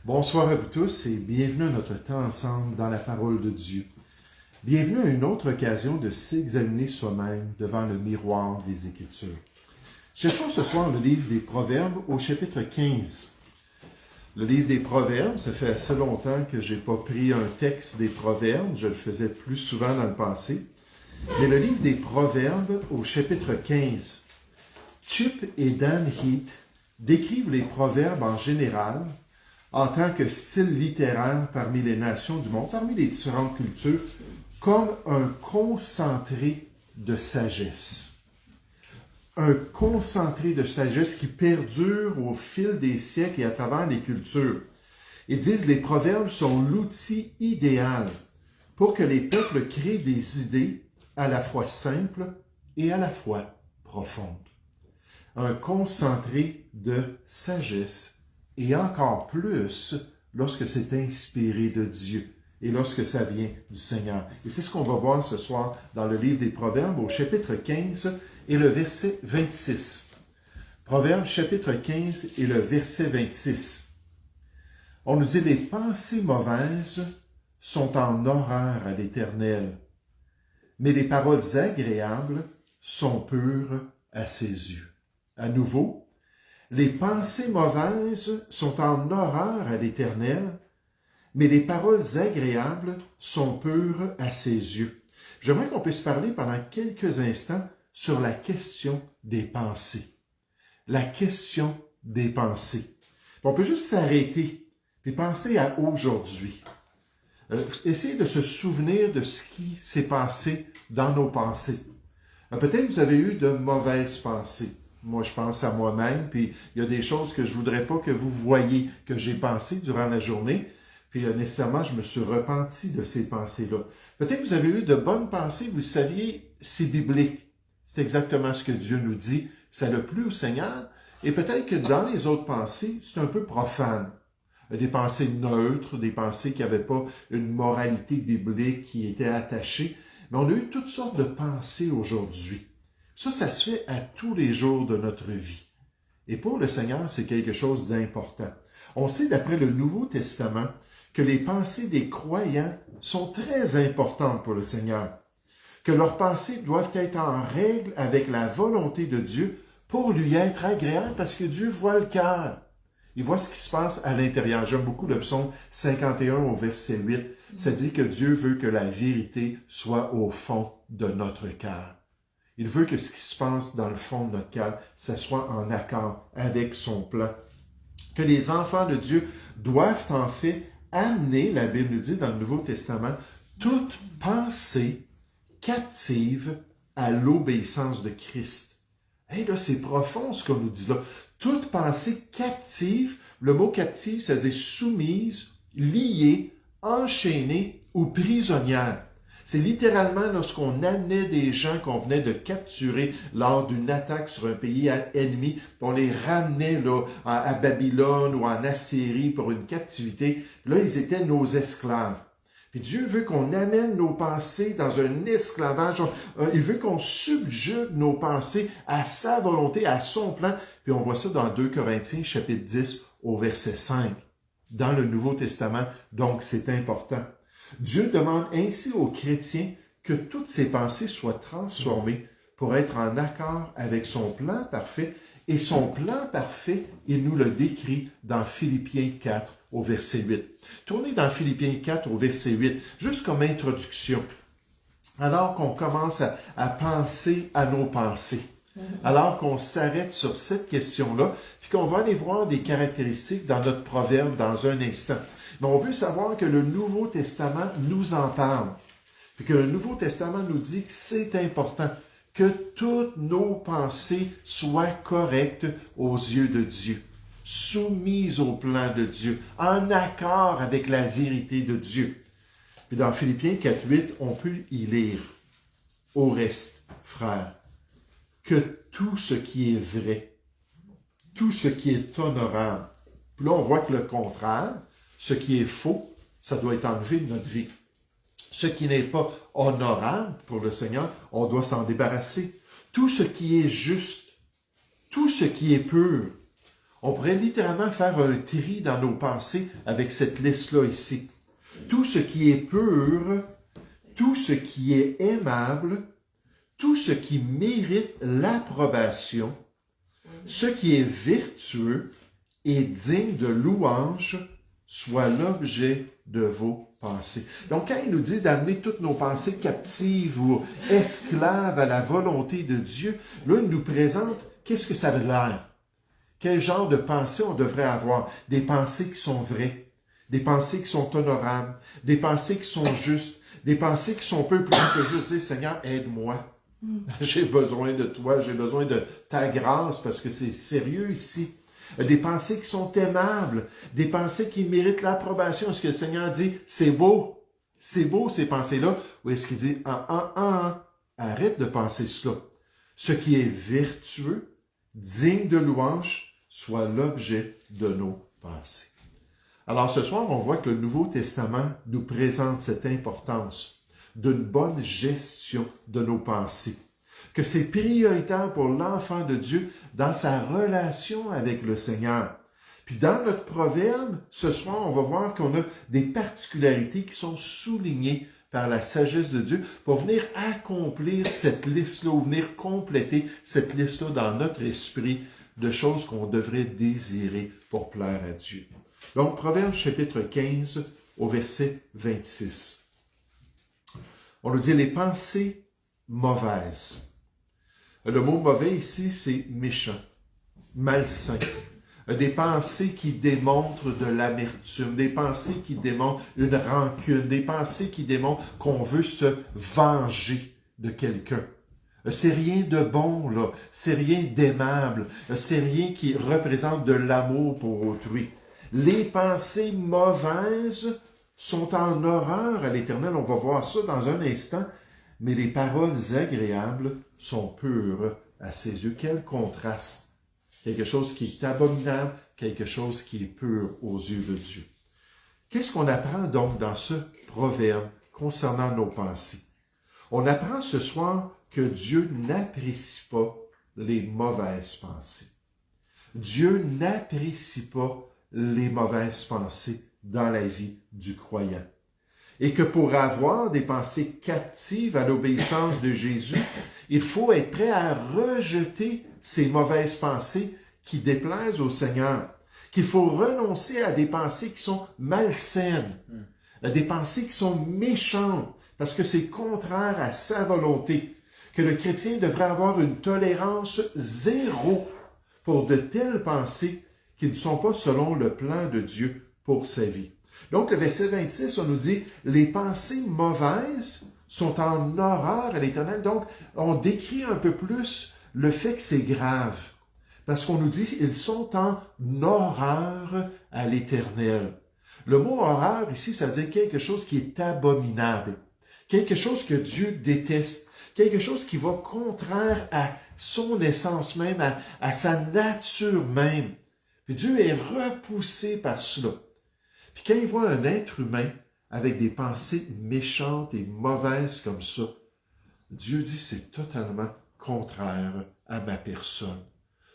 Bonsoir à vous tous et bienvenue à notre temps ensemble dans la parole de Dieu. Bienvenue à une autre occasion de s'examiner soi-même devant le miroir des Écritures. Cherchons ce soir le livre des Proverbes au chapitre 15. Le livre des Proverbes, ça fait assez longtemps que je n'ai pas pris un texte des Proverbes, je le faisais plus souvent dans le passé. Mais le livre des Proverbes au chapitre 15, Chip et Dan Heath décrivent les Proverbes en général en tant que style littéraire parmi les nations du monde, parmi les différentes cultures, comme un concentré de sagesse. Un concentré de sagesse qui perdure au fil des siècles et à travers les cultures. Ils disent que les proverbes sont l'outil idéal pour que les peuples créent des idées à la fois simples et à la fois profondes. Un concentré de sagesse. Et encore plus lorsque c'est inspiré de Dieu et lorsque ça vient du Seigneur. Et c'est ce qu'on va voir ce soir dans le livre des Proverbes au chapitre 15 et le verset 26. Proverbes chapitre 15 et le verset 26. On nous dit « Les pensées mauvaises sont en horreur à l'Éternel, mais les paroles agréables sont pures à ses yeux. » À nouveau, les pensées mauvaises sont en horreur à l'Éternel, mais les paroles agréables sont pures à ses yeux. J'aimerais qu'on puisse parler pendant quelques instants sur la question des pensées. La question des pensées. On peut juste s'arrêter et penser à aujourd'hui. Essayer de se souvenir de ce qui s'est passé dans nos pensées. Peut-être que vous avez eu de mauvaises pensées. Moi, je pense à moi-même, puis il y a des choses que je voudrais pas que vous voyiez, que j'ai pensées durant la journée, puis nécessairement, je me suis repenti de ces pensées-là. Peut-être que vous avez eu de bonnes pensées, vous le saviez, c'est biblique. C'est exactement ce que Dieu nous dit, ça l'a plu au Seigneur, et peut-être que dans les autres pensées, c'est un peu profane. Des pensées neutres, des pensées qui n'avaient pas une moralité biblique qui était attachée, mais on a eu toutes sortes de pensées aujourd'hui. Ça se fait à tous les jours de notre vie. Et pour le Seigneur, c'est quelque chose d'important. On sait d'après le Nouveau Testament que les pensées des croyants sont très importantes pour le Seigneur, que leurs pensées doivent être en règle avec la volonté de Dieu pour lui être agréable parce que Dieu voit le cœur. Il voit ce qui se passe à l'intérieur. J'aime beaucoup le psaume 51 au verset 8. Ça dit que Dieu veut que la vérité soit au fond de notre cœur. Il veut que ce qui se passe dans le fond de notre cœur, ça soit en accord avec son plan. Que les enfants de Dieu doivent en fait amener, la Bible nous dit dans le Nouveau Testament, toute pensée captive à l'obéissance de Christ. Hey, là, c'est profond ce qu'on nous dit là. Toute pensée captive, le mot captive, ça veut dire soumise, liée, enchaînée ou prisonnière. C'est littéralement lorsqu'on amenait des gens qu'on venait de capturer lors d'une attaque sur un pays ennemi, on les ramenait là, à Babylone ou en Assyrie pour une captivité. Là, ils étaient nos esclaves. Puis Dieu veut qu'on amène nos pensées dans un esclavage. Il veut qu'on subjugue nos pensées à sa volonté, à son plan. Puis on voit ça dans 2 Corinthiens, chapitre 10, au verset 5, dans le Nouveau Testament. Donc, c'est important. Dieu demande ainsi aux chrétiens que toutes ces pensées soient transformées pour être en accord avec son plan parfait. Et son plan parfait, il nous le décrit dans Philippiens 4 au verset 8. Tournez dans Philippiens 4 au verset 8, juste comme introduction. Alors qu'on commence à penser à nos pensées, alors qu'on s'arrête sur cette question-là, puis qu'on va aller voir des caractéristiques dans notre proverbe dans un instant. Mais on veut savoir que le Nouveau Testament nous en parle. Puis que le Nouveau Testament nous dit que c'est important que toutes nos pensées soient correctes aux yeux de Dieu, soumises au plan de Dieu, en accord avec la vérité de Dieu. Puis dans Philippiens 4.8, on peut y lire « Au reste, frères, que tout ce qui est vrai, tout ce qui est honorable. » Puis là, on voit que le contraire, ce qui est faux, ça doit être enlevé de notre vie. Ce qui n'est pas honorable pour le Seigneur, on doit s'en débarrasser. Tout ce qui est juste, tout ce qui est pur, On pourrait littéralement faire un tri dans nos pensées avec cette liste-là ici. Tout ce qui est pur, tout ce qui est aimable, tout ce qui mérite l'approbation, ce qui est vertueux et digne de louange, soit l'objet de vos pensées. Donc, quand il nous dit d'amener toutes nos pensées captives ou esclaves à la volonté de Dieu, là, il nous présente qu'est-ce que ça a l'air. Quel genre de pensées on devrait avoir? Des pensées qui sont vraies, des pensées qui sont honorables, des pensées qui sont justes, des pensées qui sont peu plus que juste dire, Seigneur, aide-moi. J'ai besoin de toi, j'ai besoin de ta grâce parce que c'est sérieux ici. Des pensées qui sont aimables, des pensées qui méritent l'approbation. Est-ce que le Seigneur dit, c'est beau ces pensées-là? Ou est-ce qu'il dit, arrête de penser cela. Ce qui est vertueux, digne de louange, soit l'objet de nos pensées. Alors ce soir, on voit que le Nouveau Testament nous présente cette importance d'une bonne gestion de nos pensées, que c'est prioritaire pour l'enfant de Dieu dans sa relation avec le Seigneur. Puis dans notre proverbe, ce soir, on va voir qu'on a des particularités qui sont soulignées par la sagesse de Dieu pour venir accomplir cette liste-là, ou venir compléter cette liste-là dans notre esprit de choses qu'on devrait désirer pour plaire à Dieu. Donc, Proverbe chapitre 15 au verset 26. On nous dit les pensées mauvaises. Le mot mauvais ici, c'est méchant, malsain. Des pensées qui démontrent de l'amertume, des pensées qui démontrent une rancune, des pensées qui démontrent qu'on veut se venger de quelqu'un. C'est rien de bon, là. C'est rien d'aimable. C'est rien qui représente de l'amour pour autrui. Les pensées mauvaises sont en horreur à l'Éternel. On va voir ça dans un instant. Mais les paroles agréables sont pures à ses yeux. Quel contraste! Quelque chose qui est abominable, quelque chose qui est pur aux yeux de Dieu. Qu'est-ce qu'on apprend donc dans ce proverbe concernant nos pensées? On apprend ce soir que Dieu n'apprécie pas les mauvaises pensées. Dieu n'apprécie pas les mauvaises pensées dans la vie du croyant. Et que pour avoir des pensées captives à l'obéissance de Jésus, il faut être prêt à rejeter ces mauvaises pensées qui déplaisent au Seigneur. Qu'il faut renoncer à des pensées qui sont malsaines, à des pensées qui sont méchantes, parce que c'est contraire à sa volonté. Que le chrétien devrait avoir une tolérance zéro pour de telles pensées qui ne sont pas selon le plan de Dieu pour sa vie. Donc, le verset 26, on nous dit, les pensées mauvaises sont en horreur à l'Éternel. Donc, on décrit un peu plus le fait que c'est grave. Parce qu'on nous dit, ils sont en horreur à l'Éternel. Le mot horreur ici, ça veut dire quelque chose qui est abominable. Quelque chose que Dieu déteste. Quelque chose qui va contraire à son essence même, à sa nature même. Puis Dieu est repoussé par cela. Puis quand il voit un être humain avec des pensées méchantes et mauvaises comme ça, Dieu dit c'est totalement contraire à ma personne.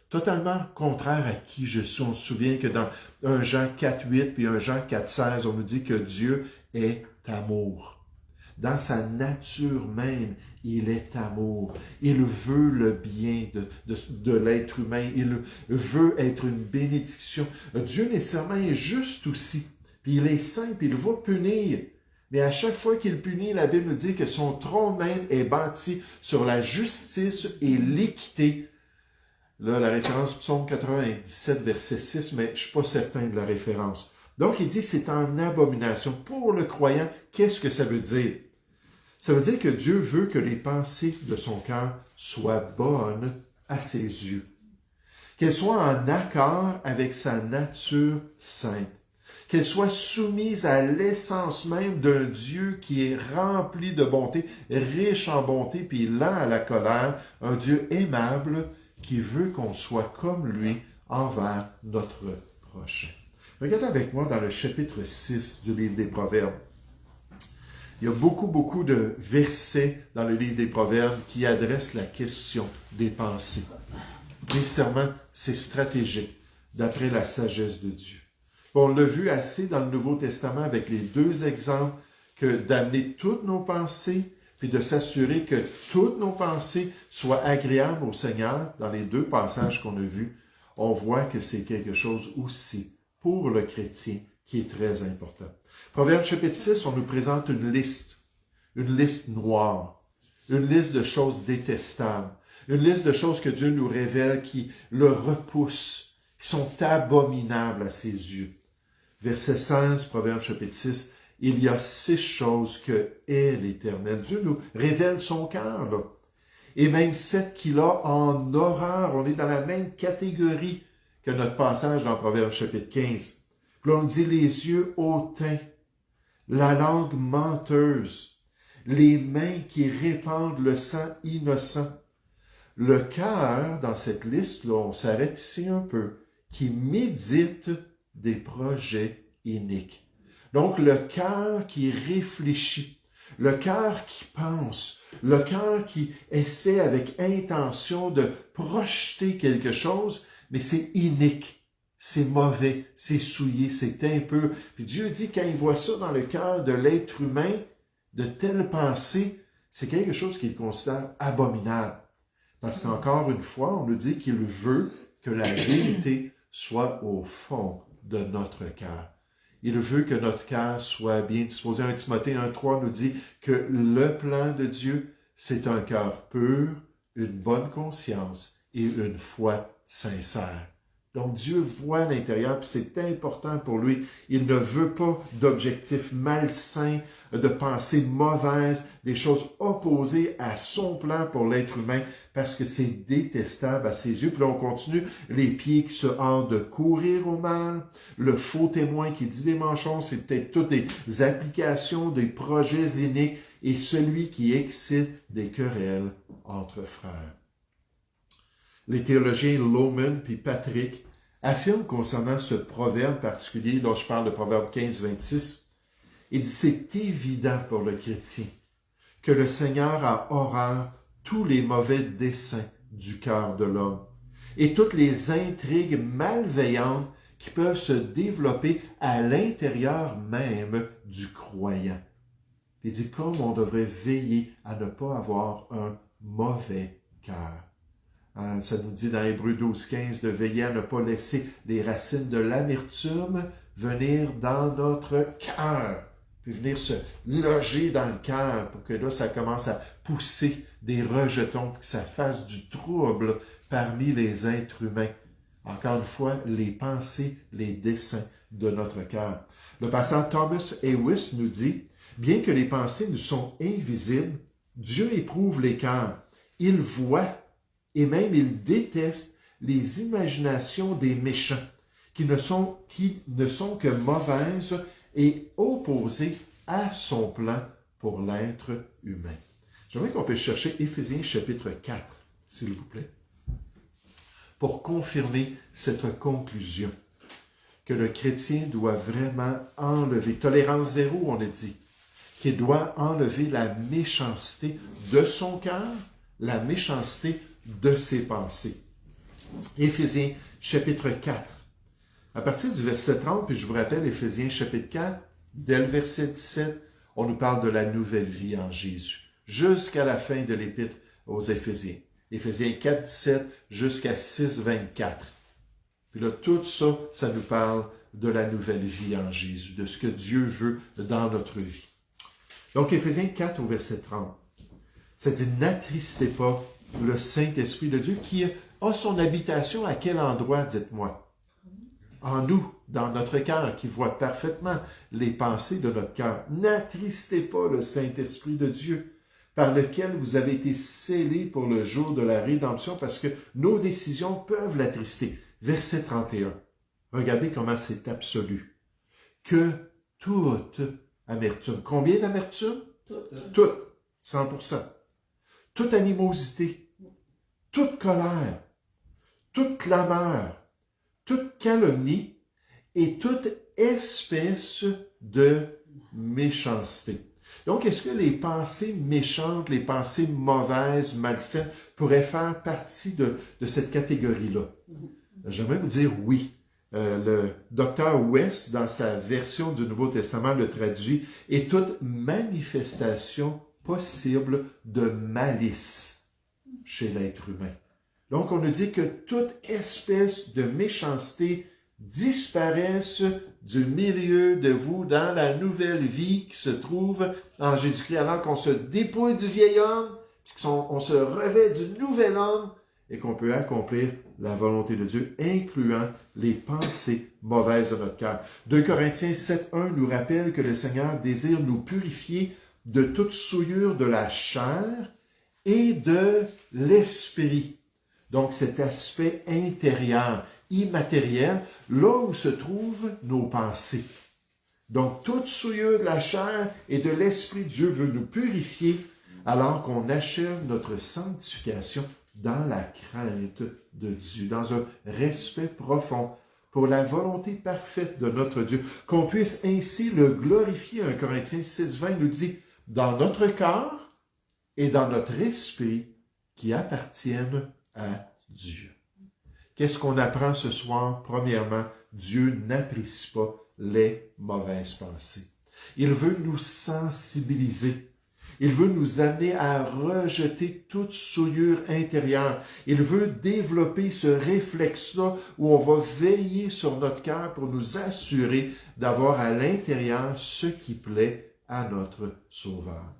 Totalement contraire à qui je suis. On se souvient que dans 1 Jean 4.8 puis 1 Jean 4.16, on nous dit que Dieu est amour. Dans sa nature même, il est amour. Il veut le bien de l'être humain. Il veut être une bénédiction. Dieu nécessairement est juste aussi. Puis il est saint, puis il va punir. Mais à chaque fois qu'il punit, la Bible nous dit que son trône même est bâti sur la justice et l'équité. Là, la référence Psaume 97, verset 6, mais je ne suis pas certain de la référence. Donc, il dit c'est en abomination. Pour le croyant, qu'est-ce que ça veut dire? Ça veut dire que Dieu veut que les pensées de son cœur soient bonnes à ses yeux. Qu'elles soient en accord avec sa nature sainte. Qu'elles soient soumises à l'essence même d'un Dieu qui est rempli de bonté, riche en bonté, puis lent à la colère, un Dieu aimable qui veut qu'on soit comme lui envers notre prochain. Regardez avec moi dans le chapitre 6 du livre des Proverbes. Il y a beaucoup de versets dans le livre des Proverbes qui adressent la question des pensées. Nécessairement, c'est stratégique d'après la sagesse de Dieu. On l'a vu assez dans le Nouveau Testament avec les deux exemples que d'amener toutes nos pensées, puis de s'assurer que toutes nos pensées soient agréables au Seigneur. Dans les deux passages qu'on a vus, on voit que c'est quelque chose aussi pour le chrétien qui est très important. Proverbe chapitre 6, on nous présente une liste noire, une liste de choses détestables, une liste de choses que Dieu nous révèle qui le repoussent, qui sont abominables à ses yeux. Verset 16, Proverbe chapitre 6, il y a 6 choses que est l'Éternel. Dieu nous révèle son cœur, là. Et même 7 qu'il a en horreur. On est dans la même catégorie que notre passage dans Proverbe chapitre 15. Puis là, on dit les yeux hautains, la langue menteuse, les mains qui répandent le sang innocent. Le cœur, dans cette liste-là, on s'arrête ici un peu, qui médite des projets iniques. Donc, le cœur qui réfléchit, le cœur qui pense, le cœur qui essaie avec intention de projeter quelque chose, mais c'est inique, c'est mauvais, c'est souillé, c'est impur. Puis Dieu dit, quand il voit ça dans le cœur de l'être humain, de telles pensées, c'est quelque chose qu'il considère abominable. Parce qu'encore une fois, on nous dit qu'il veut que la vérité soit au fond de notre cœur. Il veut que notre cœur soit bien disposé. 1 Timothée 1,3 nous dit que le plan de Dieu, c'est un cœur pur, une bonne conscience et une foi sincère. Donc Dieu voit l'intérieur, puis c'est important pour lui. Il ne veut pas d'objectifs malsains, de pensées mauvaises, des choses opposées à son plan pour l'être humain, parce que c'est détestable à ses yeux. Puis là, on continue, les pieds qui se hâtent de courir au mal, le faux témoin qui dit des mensonges, c'est peut-être toutes des applications, des projets iniques, et celui qui excite des querelles entre frères. Les théologiens Lohman puis Patrick affirment concernant ce proverbe particulier dont je parle, le proverbe 15-26, il dit, c'est évident pour le chrétien que le Seigneur a horreur tous les mauvais desseins du cœur de l'homme et toutes les intrigues malveillantes qui peuvent se développer à l'intérieur même du croyant. Il dit, comme on devrait veiller à ne pas avoir un mauvais cœur. Ça nous dit dans Hébreux 12-15 de veiller à ne pas laisser les racines de l'amertume venir dans notre cœur, puis venir se loger dans le cœur pour que là, ça commence à pousser des rejetons, pour que ça fasse du trouble parmi les êtres humains. Encore une fois, les pensées, les desseins de notre cœur. Le pasteur Thomas Ewis nous dit, bien que les pensées nous sont invisibles, Dieu éprouve les cœurs. Il voit et même il déteste les imaginations des méchants, qui ne sont que mauvaises et opposées à son plan pour l'être humain. J'aimerais qu'on puisse chercher Éphésiens chapitre 4, s'il vous plaît, pour confirmer cette conclusion que le chrétien doit vraiment enlever. Tolérance zéro, on a dit, qu'il doit enlever la méchanceté de son cœur, la méchanceté de ses pensées. Éphésiens chapitre 4. À partir du verset 30, puis je vous rappelle, Éphésiens chapitre 4, dès le verset 17, on nous parle de la nouvelle vie en Jésus, jusqu'à la fin de l'épître aux Éphésiens. Éphésiens 4, 17 jusqu'à 6, 24. Puis là, tout ça, ça nous parle de la nouvelle vie en Jésus, de ce que Dieu veut dans notre vie. Donc, Éphésiens 4 au verset 30, ça dit « N'attristez pas le Saint-Esprit de Dieu qui a son habitation à quel endroit, dites-moi? En nous, dans notre cœur, qui voit parfaitement les pensées de notre cœur. N'attristez pas le Saint-Esprit de Dieu, par lequel vous avez été scellés pour le jour de la rédemption, parce que nos décisions peuvent l'attrister. Verset 31. Regardez comment c'est absolu. Que toute amertume. Combien d'amertume? Toute. 100%. Toute animosité, toute colère, toute clameur, toute calomnie et toute espèce de méchanceté. Donc, est-ce que les pensées méchantes, les pensées mauvaises, malsaines, pourraient faire partie de cette catégorie-là? J'aimerais vous dire oui. Le docteur West, dans sa version du Nouveau Testament, le traduit « et toute manifestation possible de malice chez l'être humain ». Donc, on nous dit que toute espèce de méchanceté disparaisse du milieu de vous dans la nouvelle vie qui se trouve en Jésus-Christ, alors qu'on se dépouille du vieil homme, puis qu'on se revêt du nouvel homme, et qu'on peut accomplir la volonté de Dieu, incluant les pensées mauvaises de notre cœur. 2 Corinthiens 7.1 nous rappelle que le Seigneur désire nous purifier de toute souillure de la chair et de l'esprit. Donc, cet aspect intérieur, immatériel, là où se trouvent nos pensées. Donc, toute souillure de la chair et de l'esprit, Dieu veut nous purifier alors qu'on achève notre sanctification dans la crainte de Dieu, dans un respect profond pour la volonté parfaite de notre Dieu, qu'on puisse ainsi le glorifier. 1 Corinthiens 6.20 nous dit, dans notre corps et dans notre esprit qui appartiennent à Dieu. Qu'est-ce qu'on apprend ce soir? Premièrement, Dieu n'apprécie pas les mauvaises pensées. Il veut nous sensibiliser. Il veut nous amener à rejeter toute souillure intérieure. Il veut développer ce réflexe-là où on va veiller sur notre cœur pour nous assurer d'avoir à l'intérieur ce qui plaît à notre Sauveur.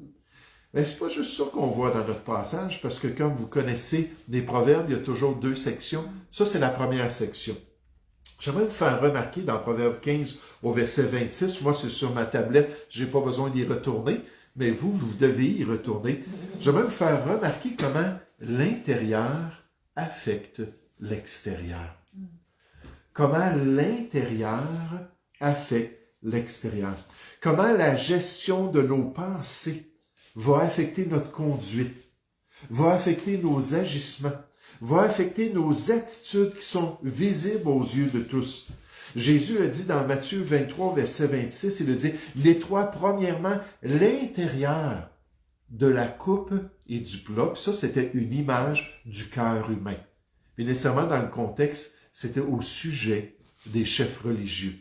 Mais c'est pas juste ça qu'on voit dans notre passage, parce que comme vous connaissez les proverbes, il y a toujours 2 sections. Ça, c'est la première section. J'aimerais vous faire remarquer dans Proverbe 15 au verset 26, moi c'est sur ma tablette, je n'ai pas besoin d'y retourner, mais vous devez y retourner. J'aimerais vous faire remarquer comment l'intérieur affecte l'extérieur. Comment l'intérieur affecte l'extérieur. Comment la gestion de nos pensées va affecter notre conduite, va affecter nos agissements, va affecter nos attitudes qui sont visibles aux yeux de tous. Jésus a dit dans Matthieu 23, verset 26, il a dit « Nettoie premièrement l'intérieur de la coupe et du plat. » Puis ça, c'était une image du cœur humain. Puis nécessairement, dans le contexte, c'était au sujet des chefs religieux,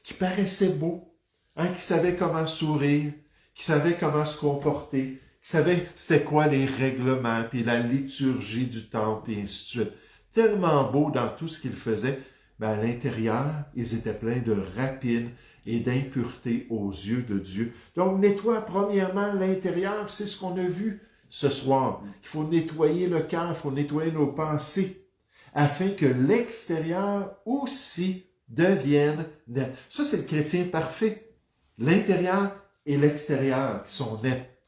qui paraissaient beaux, qui savaient comment sourire, qui savaient comment se comporter, qui savaient c'était quoi les règlements, puis la liturgie du temple, et ainsi de suite. Tellement beau dans tout ce qu'ils faisaient, à l'intérieur, ils étaient pleins de rapines et d'impureté aux yeux de Dieu. Donc, nettoie premièrement l'intérieur, c'est ce qu'on a vu ce soir. Il faut nettoyer le cœur, il faut nettoyer nos pensées, afin que l'extérieur aussi devienne net. Ça, c'est le chrétien parfait. L'intérieur et l'extérieur qui sont nets.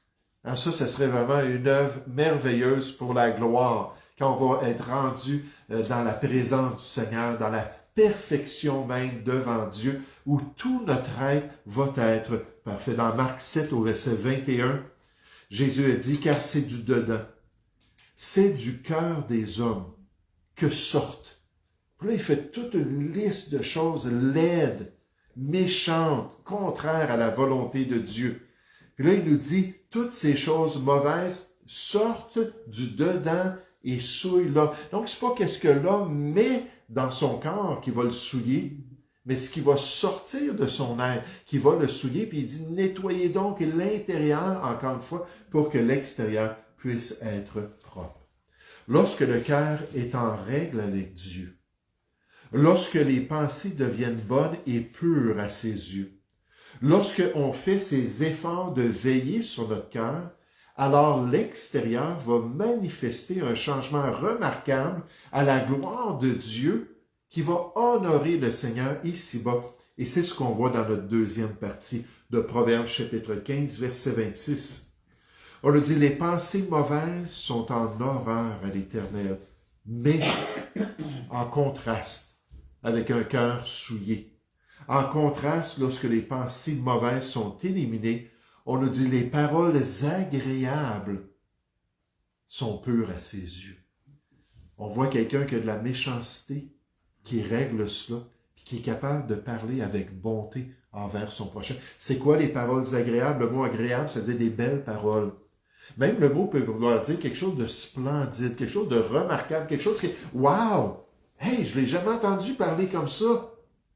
Alors ça serait vraiment une œuvre merveilleuse pour la gloire, quand on va être rendu dans la présence du Seigneur, dans la perfection même devant Dieu, où tout notre être va être parfait. Dans Marc 7, au verset 21, Jésus a dit, « Car c'est du dedans, c'est du cœur des hommes que sortent. » Puis là, il fait toute une liste de choses laides, méchantes, contraires à la volonté de Dieu. Puis là, il nous dit, toutes ces choses mauvaises sortent du dedans et souillent l'homme. Donc, c'est pas qu'est-ce que l'homme met dans son corps qui va le souiller, mais ce qui va sortir de son être, qui va le souiller, puis il dit, nettoyez donc l'intérieur, encore une fois, pour que l'extérieur puisse être propre. Lorsque le cœur est en règle avec Dieu, lorsque les pensées deviennent bonnes et pures à ses yeux, lorsque on fait ces efforts de veiller sur notre cœur, alors l'extérieur va manifester un changement remarquable à la gloire de Dieu qui va honorer le Seigneur ici-bas. Et c'est ce qu'on voit dans notre deuxième partie de Proverbes chapitre 15, verset 26. On le dit, les pensées mauvaises sont en horreur à l'Éternel, mais en contraste avec un cœur souillé. En contraste, lorsque les pensées mauvaises sont éliminées, on nous dit les paroles agréables sont pures à ses yeux. On voit quelqu'un qui a de la méchanceté, qui règle cela, puis qui est capable de parler avec bonté envers son prochain. C'est quoi les paroles agréables? Le mot agréable, ça veut dire des belles paroles. Même le mot peut vouloir dire quelque chose de splendide, quelque chose de remarquable, quelque chose qui est « Wow! Hey, je l'ai jamais entendu parler comme ça! »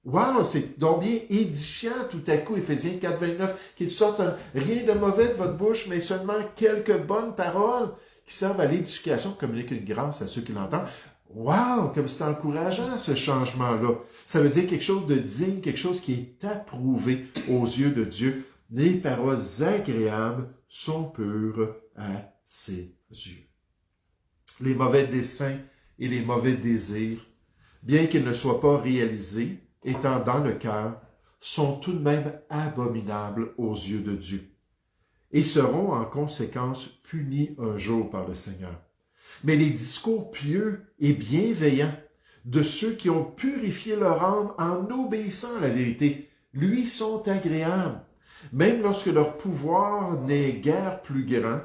Wow, c'est donc bien édifiant tout à coup, Éphésiens 4, 29, qu'il sorte rien de mauvais de votre bouche, mais seulement quelques bonnes paroles qui servent à l'édification, communiquent une grâce à ceux qui l'entendent. Wow, comme c'est encourageant ce changement-là. Ça veut dire quelque chose de digne, quelque chose qui est approuvé aux yeux de Dieu. Les paroles agréables sont pures à ses yeux. Les mauvais desseins et les mauvais désirs, bien qu'ils ne soient pas réalisés, étant dans le cœur, sont tout de même abominables aux yeux de Dieu et seront en conséquence punis un jour par le Seigneur. Mais les discours pieux et bienveillants de ceux qui ont purifié leur âme en obéissant à la vérité, lui sont agréables, même lorsque leur pouvoir n'est guère plus grand.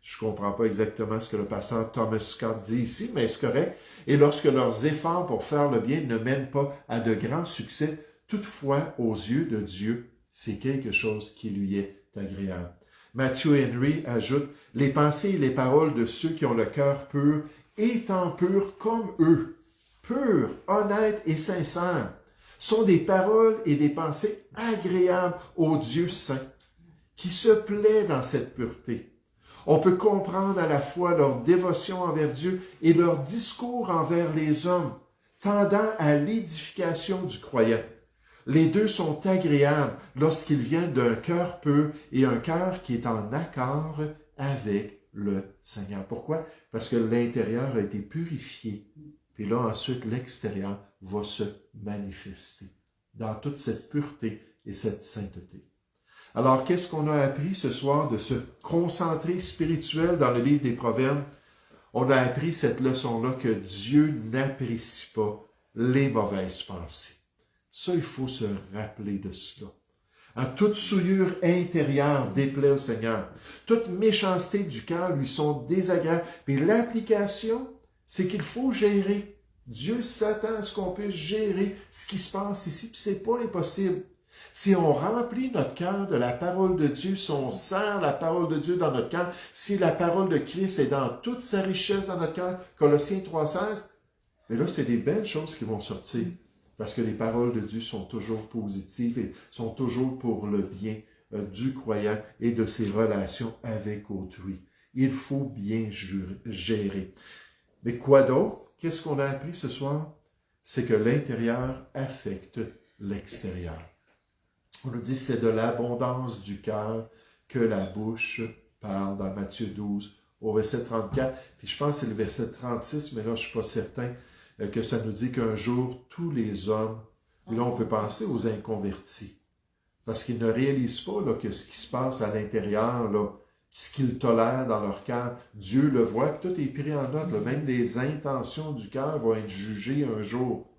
Je ne comprends pas exactement ce que le pasteur Thomas Scott dit ici, mais c'est correct. Et lorsque leurs efforts pour faire le bien ne mènent pas à de grands succès, toutefois, aux yeux de Dieu, c'est quelque chose qui lui est agréable. Matthew Henry ajoute, « Les pensées et les paroles de ceux qui ont le cœur pur, étant purs comme eux, purs, honnêtes et sincères, sont des paroles et des pensées agréables au Dieu saint, qui se plaît dans cette pureté. On peut comprendre à la fois leur dévotion envers Dieu et leur discours envers les hommes, tendant à l'édification du croyant. Les deux sont agréables lorsqu'ils viennent d'un cœur pur et un cœur qui est en accord avec le Seigneur. Pourquoi? Parce que l'intérieur a été purifié. Puis là, ensuite, l'extérieur va se manifester dans toute cette pureté et cette sainteté. Alors, qu'est-ce qu'on a appris ce soir de se concentrer spirituel dans le livre des Proverbes? On a appris cette leçon-là que Dieu n'apprécie pas les mauvaises pensées. Ça, il faut se rappeler de cela. Toute souillure intérieure déplaît au Seigneur. Toute méchanceté du cœur lui sont désagréables. Mais l'application, c'est qu'il faut gérer. Dieu s'attend à ce qu'on puisse gérer ce qui se passe ici, puis c'est pas impossible. Si on remplit notre cœur de la parole de Dieu, si on sert la parole de Dieu dans notre cœur, si la parole de Christ est dans toute sa richesse dans notre cœur, Colossiens 3,16, mais là, c'est des belles choses qui vont sortir. Parce que les paroles de Dieu sont toujours positives et sont toujours pour le bien du croyant et de ses relations avec autrui. Il faut bien gérer. Mais quoi d'autre? Qu'est-ce qu'on a appris ce soir? C'est que l'intérieur affecte l'extérieur. On nous dit que c'est de l'abondance du cœur que la bouche parle dans Matthieu 12 au verset 34. Puis je pense que c'est le verset 36, mais là je ne suis pas certain que ça nous dit qu'un jour tous les hommes, et là on peut penser aux inconvertis, parce qu'ils ne réalisent pas là, que ce qui se passe à l'intérieur, là, ce qu'ils tolèrent dans leur cœur, Dieu le voit, puis tout est pris en note. Là. Même les intentions du cœur vont être jugées un jour.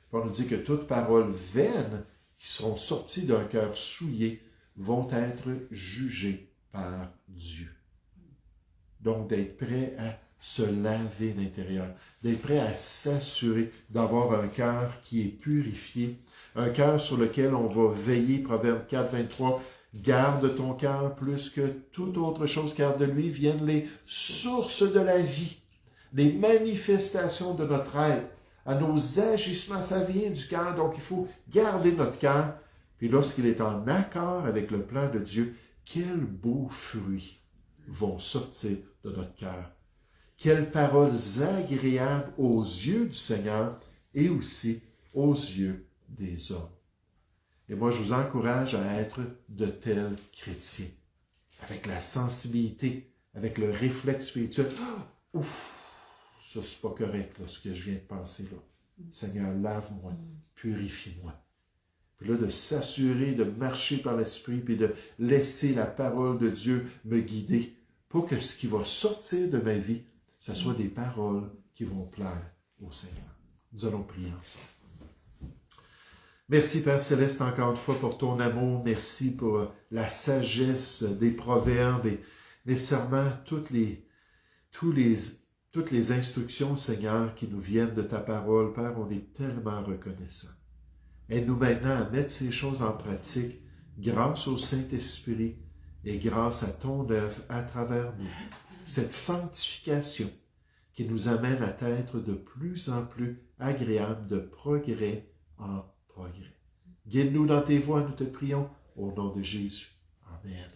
Puis on nous dit que toutes paroles vaines qui seront sorties d'un cœur souillé vont être jugées par Dieu. Donc, d'être prêt à se laver l'intérieur, d'être prêt à s'assurer d'avoir un cœur qui est purifié, un cœur sur lequel on va veiller, Proverbe 4, 23, « Garde ton cœur plus que toute autre chose, car de lui viennent les sources de la vie, les manifestations de notre être. À nos agissements, ça vient du cœur, donc il faut garder notre cœur. Puis lorsqu'il est en accord avec le plan de Dieu, quels beaux fruits vont sortir de notre cœur. Quelles paroles agréables aux yeux du Seigneur et aussi aux yeux des hommes. Et moi, je vous encourage à être de tels chrétiens, avec la sensibilité, avec le réflexe spirituel. Oh, ouf! Ça, c'est pas correct, là, ce que je viens de penser, là. Seigneur, lave-moi, purifie-moi. Puis là, de s'assurer de marcher par l'Esprit, puis de laisser la parole de Dieu me guider, pour que ce qui va sortir de ma vie, ce soit des paroles qui vont plaire au Seigneur. Nous allons prier ensemble. Merci, Père Céleste, encore une fois, pour ton amour. Merci pour la sagesse des proverbes et nécessairement toutes les instructions, Seigneur, qui nous viennent de ta parole. Père, on est tellement reconnaissants. Aide-nous maintenant à mettre ces choses en pratique grâce au Saint-Esprit et grâce à ton œuvre à travers nous. Cette sanctification qui nous amène à être de plus en plus agréable, de progrès en progrès. progrès. Guide-nous dans tes voies, nous te prions, au nom de Jésus. Amen.